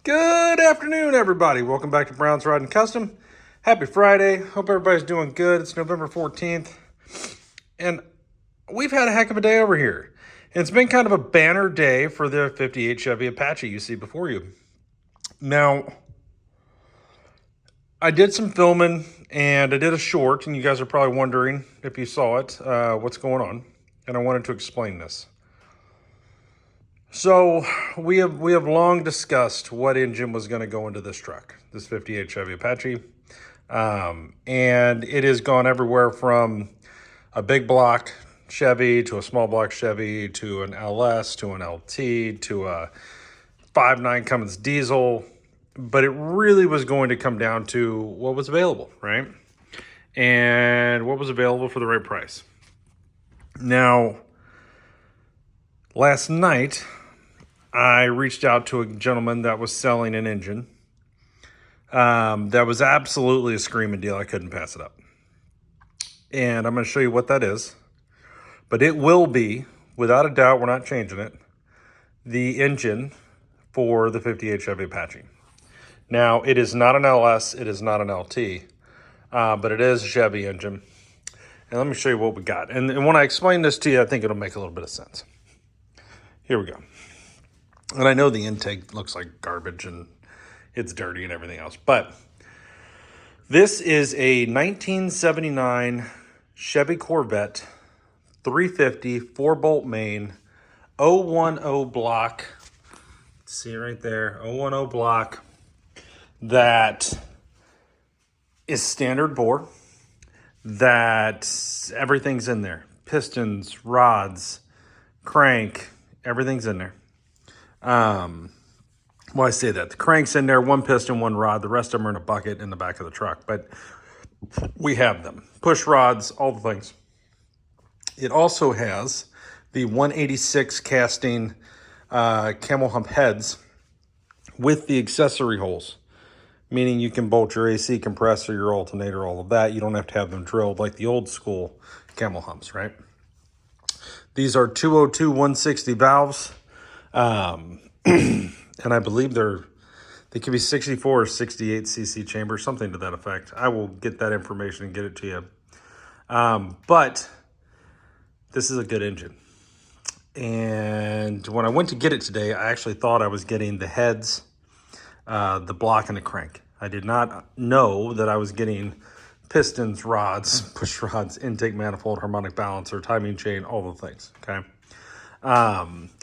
Good afternoon, everybody. Welcome back to Brown's Rod and Custom. Happy Friday. Hope everybody's doing good. It's November 14th. And we've had a heck of a day over here. And it's been kind of a banner day for the 58 Chevy Apache you see before you. Now, I did some filming and I did a short, and you guys are probably wondering if you saw it, what's going on. And I wanted to explain this. So we have long discussed what engine was going to go into this truck, this 58 Chevy Apache. And it has gone everywhere from a big block Chevy to a small block Chevy to an LS to an LT to a 5.9 Cummins diesel. But it really was going to come down to what was available, right? And what was available for the right price. Now, last night, I reached out to a gentleman that was selling an engine that was absolutely a screaming deal. I couldn't pass it up. And I'm going to show you what that is. But it will be, without a doubt, we're not changing it, the engine for the 58 Chevy Apache. Now, it is not an LS, it is not an LT, but it is a Chevy engine. And let me show you what we got. And when I explain this to you, I think it'll make a little bit of sense. Here we go. And I know the intake looks like garbage and it's dirty and everything else, but this is a 1979 Chevy Corvette 350 4-bolt main 010 block. See right there, 010 block that is standard bore, that everything's in there. Pistons, rods, crank, everything's in there. Well, I say that the crank's in there, one piston, one rod. The rest of them are in a bucket in the back of the truck, but we have them. Push rods, all the things. It also has the 186 casting camel hump heads with the accessory holes, meaning you can bolt your AC compressor, your alternator, all of that. You don't have to have them drilled like the old school camel humps, right? These are 202 160 valves. And I believe they could be 64 or 68 cc chambers, something to that effect. I will get that information and get it to you. But this is a good engine. And when I went to get it today, I actually thought I was getting the heads, the block, and the crank. I did not know that I was getting pistons, rods, push rods, intake manifold, harmonic balancer, timing chain, all the things, okay?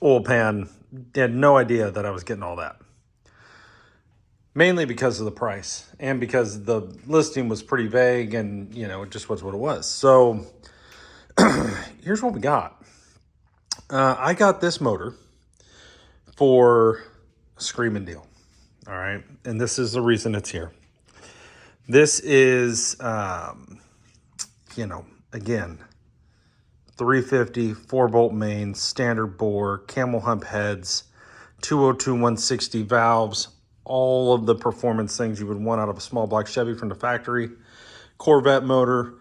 Oil pan, had no idea that I was getting all that. Mainly because of the price and because the listing was pretty vague and, you know, it just was what it was. So here's what we got. I got this motor for a screaming deal. All right. And this is the reason it's here. This is, you know, again, 350 4-bolt main, standard bore, camel hump heads, 202 160 valves, all of the performance things you would want out of a small block Chevy from the factory. Corvette motor,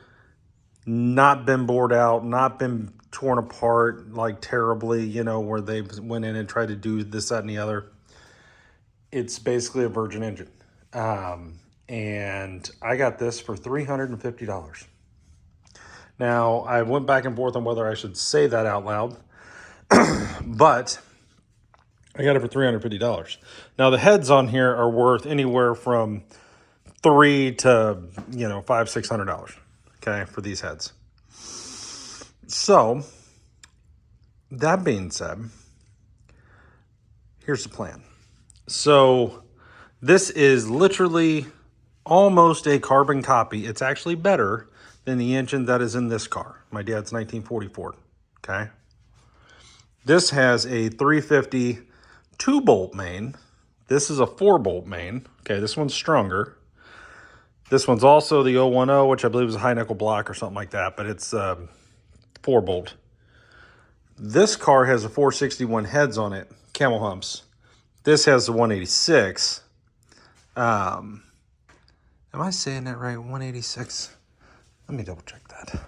not been bored out, not been torn apart like terribly, you know, where they went in and tried to do this, that, and the other. It's basically a virgin engine. And I got this for $350. Now, I went back and forth on whether I should say that out loud, but I got it for $350. Now, the heads on here are worth anywhere from $300 to, you know, $500, $600, okay, for these heads. So, that being said, here's the plan. So, this is literally almost a carbon copy. It's actually better than the engine that is in this car, my dad's 1944, okay? This has a 350 2-bolt main. This is a 4-bolt main. Okay, this one's stronger. This one's also the 010, which I believe is a high nickel block or something like that, but it's 4-bolt. This car has a 461 heads on it, camel humps. This has the 186. Am I saying that right? 186? Let me double check that.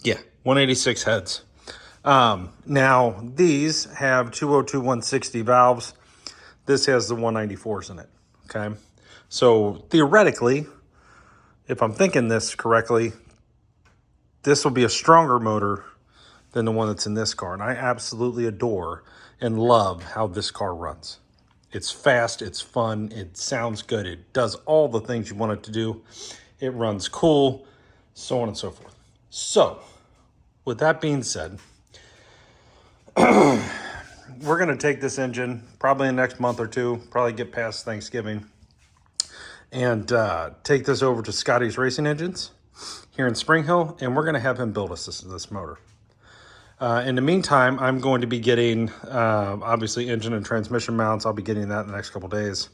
Yeah, 186 heads. Now, these have 202 160 valves. This has the 194s in it, okay? So theoretically, if I'm thinking this correctly, this will be a stronger motor than the one that's in this car. And I absolutely adore and love how this car runs. It's fast, it's fun, it sounds good, it does all the things you want it to do. It runs cool, so on and so forth. So, with that being said, we're gonna take this engine probably in the next month or two, probably get past Thanksgiving, and take this over to Scotty's Racing Engines here in Spring Hill, and we're gonna have him build us this motor. In the meantime, I'm going to be getting, obviously, engine and transmission mounts. I'll be getting that in the next couple days.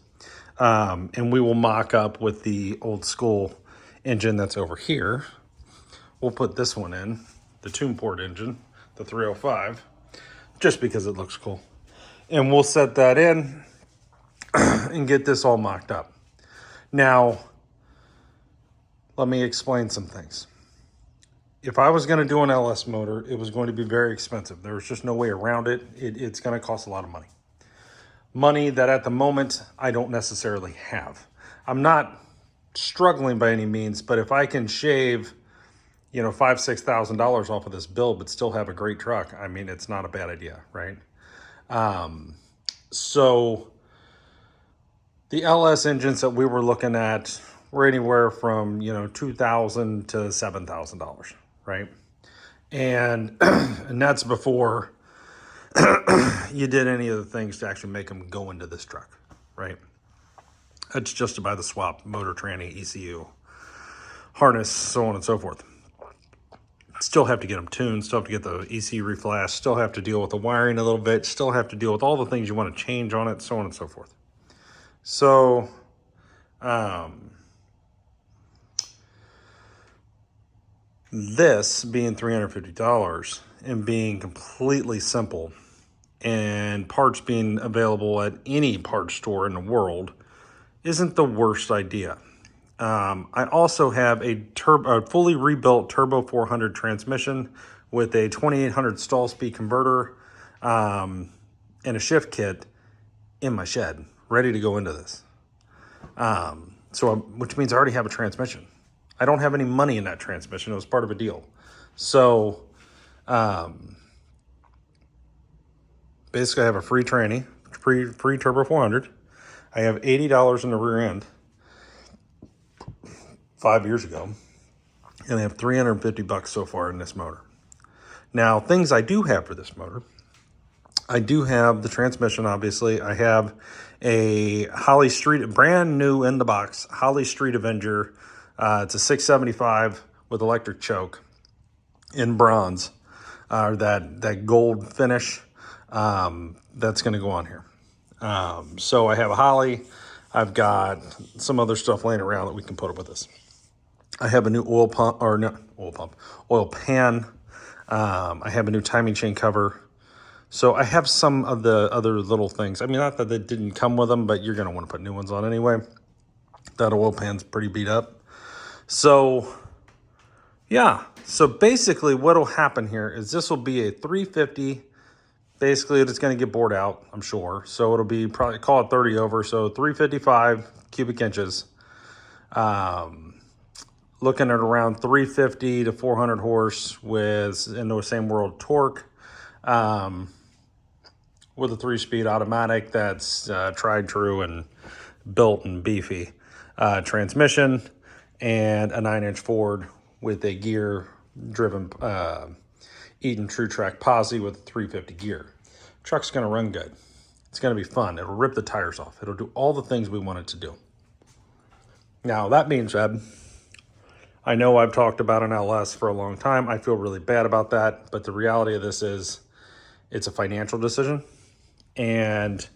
And we will mock up with the old school engine that's over here. We'll put this one in, the tune port engine, the 305, just because it looks cool. And we'll set that in and get this all mocked up. Now, let me explain some things. If I was going to do an LS motor, it was going to be very expensive. There was just no way around it. It's going to cost a lot of money. Money that at the moment I don't necessarily have. I'm not struggling by any means, but if I can shave, you know, $5,000-$6,000 off of this build, but still have a great truck, I mean, it's not a bad idea, right? So the LS engines that we were looking at were anywhere from, you know, $2,000 to $7,000, right? And and that's before you did any of the things to actually make them go into this truck, right? That's just to buy the swap, motor, tranny, ECU, harness, so on and so forth. Still have to get them tuned, still have to get the ECU reflashed, still have to deal with the wiring a little bit, still have to deal with all the things you want to change on it, so on and so forth. So, this being $350 and being completely simple and parts being available at any parts store in the world isn't the worst idea. I also have a fully rebuilt Turbo 400 transmission with a 2800 stall speed converter and a shift kit in my shed, ready to go into this. Which means I already have a transmission. I don't have any money in that transmission. It was part of a deal. So basically I have a free tranny, free Turbo 400. I have $80 in the rear end 5 years ago. And I have $350 so far in this motor. Now, things I do have for this motor. I do have the transmission, obviously. I have a Holly Street, brand new in the box, Holly Street Avenger. It's a 675 with electric choke in bronze, that gold finish. That's going to go on here. So I have a Holly. I've got some other stuff laying around that we can put up with this. I have a new oil pan. I have a new timing chain cover. So I have some of the other little things. I mean, not that they didn't come with them, but you're going to want to put new ones on anyway. That oil pan's pretty beat up. So, yeah. So basically what will happen here is this will be a 350. Basically, it's going to get bored out, I'm sure. So it'll be probably, call it 30 over. So 355 cubic inches. Looking at around 350 to 400 horse with, in the same world, torque. With a 3-speed automatic that's tried, true, and built and beefy. Transmission and a 9-inch Ford with a gear-driven Eaton True Track Posi with a 350 gear. Truck's going to run good. It's going to be fun. It'll rip the tires off. It'll do all the things we want it to do. Now, that being said, I know I've talked about an LS for a long time. I feel really bad about that, but the reality of this is it's a financial decision, and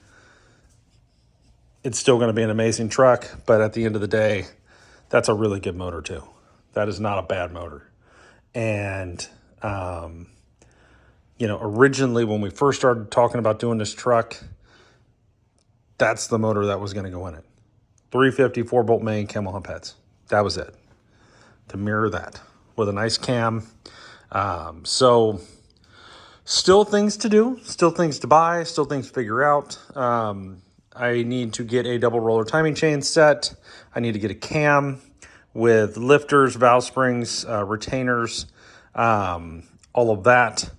it's still going to be an amazing truck, but at the end of the day, that's a really good motor too. That is not a bad motor. And, you know, originally when we first started talking about doing this truck, that's the motor that was going to go in it. 350 4-bolt main, camel hump heads. That was it. To mirror that with a nice cam. So Still things to do, still things to buy, still things to figure out. I need to get a double roller timing chain set. I need to get a cam with lifters, valve springs, retainers, all of that.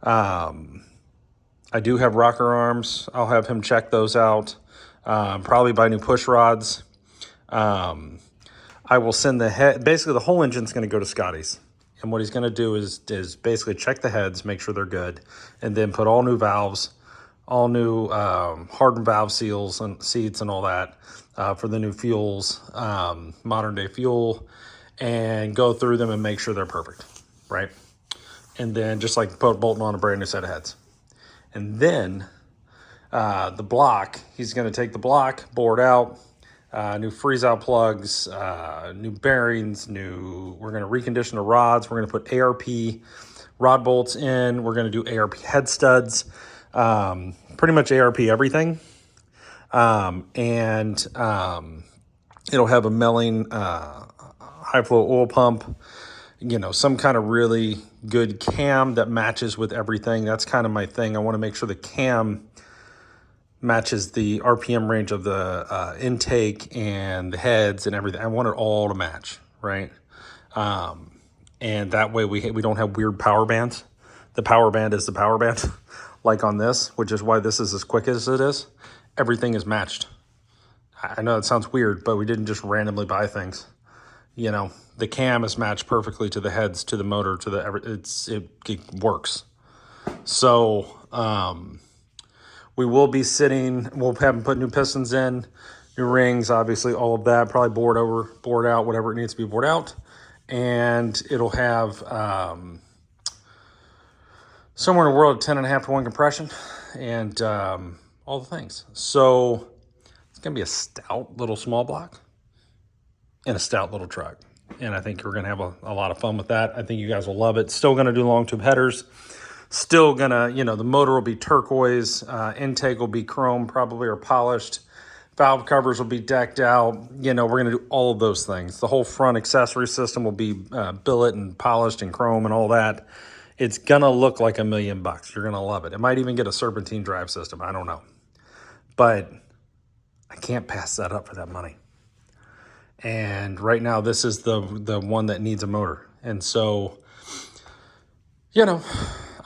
I do have rocker arms. I'll have him check those out. Probably buy new push rods. I will send the head, basically the whole engine's going to go to Scotty's. And what he's going to do is basically check the heads, make sure they're good, and then put all new valves, all new hardened valve seals and seats and all that for the new fuels, modern day fuel, and go through them and make sure they're perfect, right? And then just like bolting on a brand new set of heads. And then the block, he's going to take the block, bore it out, new freeze-out plugs, new bearings, we're going to recondition the rods. We're going to put ARP rod bolts in. We're going to do ARP head studs, pretty much ARP everything. And it'll have a milling high-flow oil pump, some kind of really good cam that matches with everything. That's kind of my thing. I want to make sure the cam matches the RPM range of the intake and the heads and everything. I want it all to match, right? And that way we don't have weird power bands. The power band is the power band, like on this, which is why this is as quick as it is. Everything is matched. I know it sounds weird, but we didn't just randomly buy things. The cam is matched perfectly to the heads, to the motor, to it works. So, we will be we'll have them put new pistons in, new rings, obviously, all of that, probably bored out, whatever it needs to be bored out. And it'll have somewhere in the world 10.5-to-1 compression and all the things. So it's going to be a stout little small block and a stout little truck. And I think we're going to have a lot of fun with that. I think you guys will love it. Still going to do long tube headers. Still gonna, the motor will be turquoise, intake will be chrome probably or polished, valve covers will be decked out. We're gonna do all of those things. The whole front accessory system will be billet and polished and chrome and all that. It's gonna look like $1 million. You're gonna love it. It might even get a serpentine drive system. I don't know, but I can't pass that up for that money. And right now, this is the one that needs a motor, and so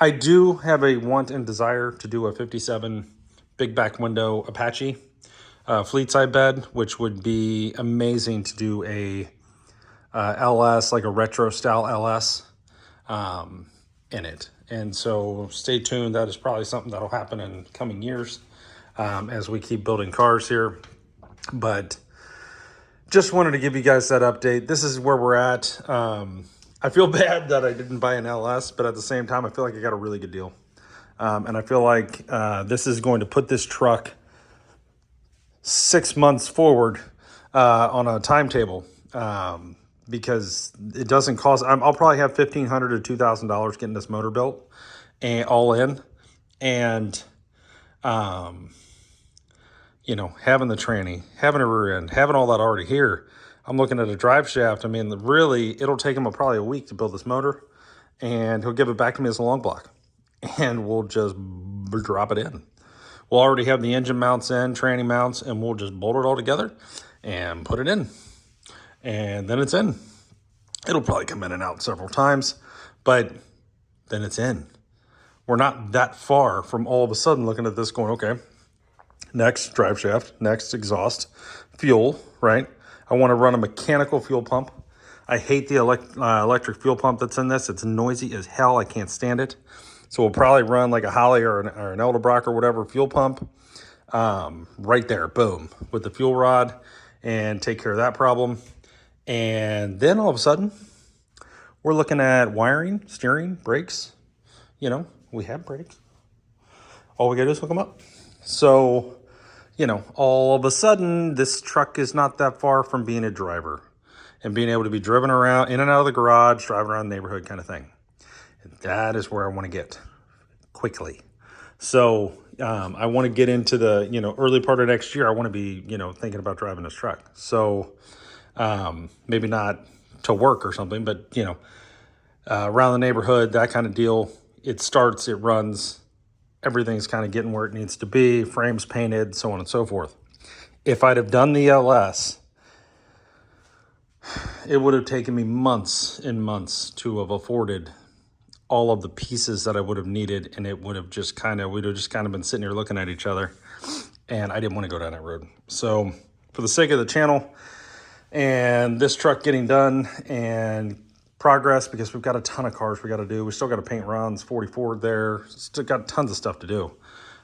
I do have a want and desire to do a 57 big back window Apache fleet side bed, which would be amazing to do a LS, like a retro style LS in it. And so stay tuned. That is probably something that'll happen in coming years as we keep building cars here. But just wanted to give you guys that update. This is where we're at. I feel bad that I didn't buy an LS, but at the same time, I feel like I got a really good deal. And I feel like this is going to put this truck 6 months forward on a timetable because it doesn't cost. I'll probably have $1,500 to $2,000 getting this motor built and all in. And, having the tranny, having a rear end, having all that already here. I'm looking at a drive shaft. I mean, really, it'll take him probably a week to build this motor, and he'll give it back to me as a long block, and we'll just drop it in. We'll already have the engine mounts in, tranny mounts, and we'll just bolt it all together and put it in, and then it's in. It'll probably come in and out several times, but then it's in. We're not that far from all of a sudden looking at this going, okay, next drive shaft, next exhaust, fuel, right? I want to run a mechanical fuel pump. I hate the electric fuel pump that's in this. It's noisy as hell. I can't stand it. So we'll probably run like a Holley or an Edelbrock or whatever fuel pump right there, boom, with the fuel rod and take care of that problem. And then all of a sudden, we're looking at wiring, steering, brakes. We have brakes. All we got to do is hook them up. So, all of a sudden, this truck is not that far from being a driver and being able to be driven around, in and out of the garage, driving around the neighborhood kind of thing. And that is where I want to get quickly. So I want to get into the, early part of next year. I want to be, thinking about driving this truck. So maybe not to work or something, but, around the neighborhood, that kind of deal. it starts, it runs, everything's kind of getting where it needs to be, frames painted, so on and so forth. If I'd have done the LS, it would have taken me months and months to have afforded all of the pieces that I would have needed, and it would have just we'd have just kind of been sitting here looking at each other, and I didn't want to go down that road. So for the sake of the channel and this truck getting done and progress, because we've got a ton of cars we got to do. We still got to paint Ron's 44 there. Still got tons of stuff to do.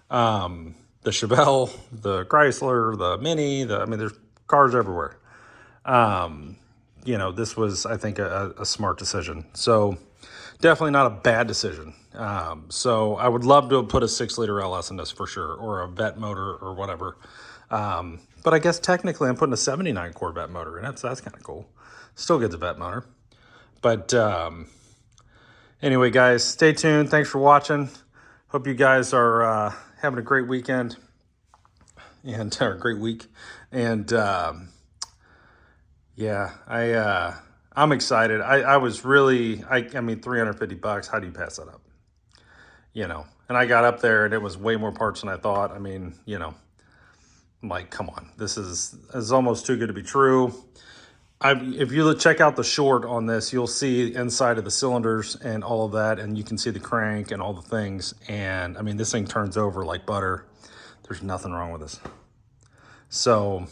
The Chevelle, the Chrysler, the Mini, I mean, there's cars everywhere. You know, this was, I think, a smart decision. So definitely not a bad decision. So I would love to have put a 6-liter LS in this for sure, or a vet motor or whatever. But I guess technically I'm putting a 79 Corvette motor in it, so that's kind of cool. Still gets a vet motor. But anyway, guys, stay tuned. Thanks for watching. Hope you guys are having a great weekend and or a great week. And yeah, I'm excited. I was really, I mean, $350. How do you pass that up? You know, and I got up there and it was way more parts than I thought. I mean, you know, I'm like, come on, this is almost too good to be true. If you check out the short on this, you'll see inside of the cylinders and all of that, and you can see the crank and all the things. And I mean, this thing turns over like butter. There's nothing wrong with this. So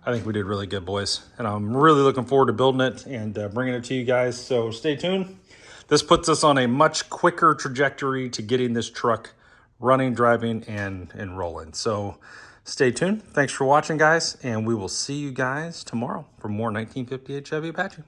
I think we did really good, boys. And I'm really looking forward to building it and bringing it to you guys. So stay tuned. This puts us on a much quicker trajectory to getting this truck running, driving, and rolling. So stay tuned. Thanks for watching, guys, and we will see you guys tomorrow for more 1958 Chevy Apache.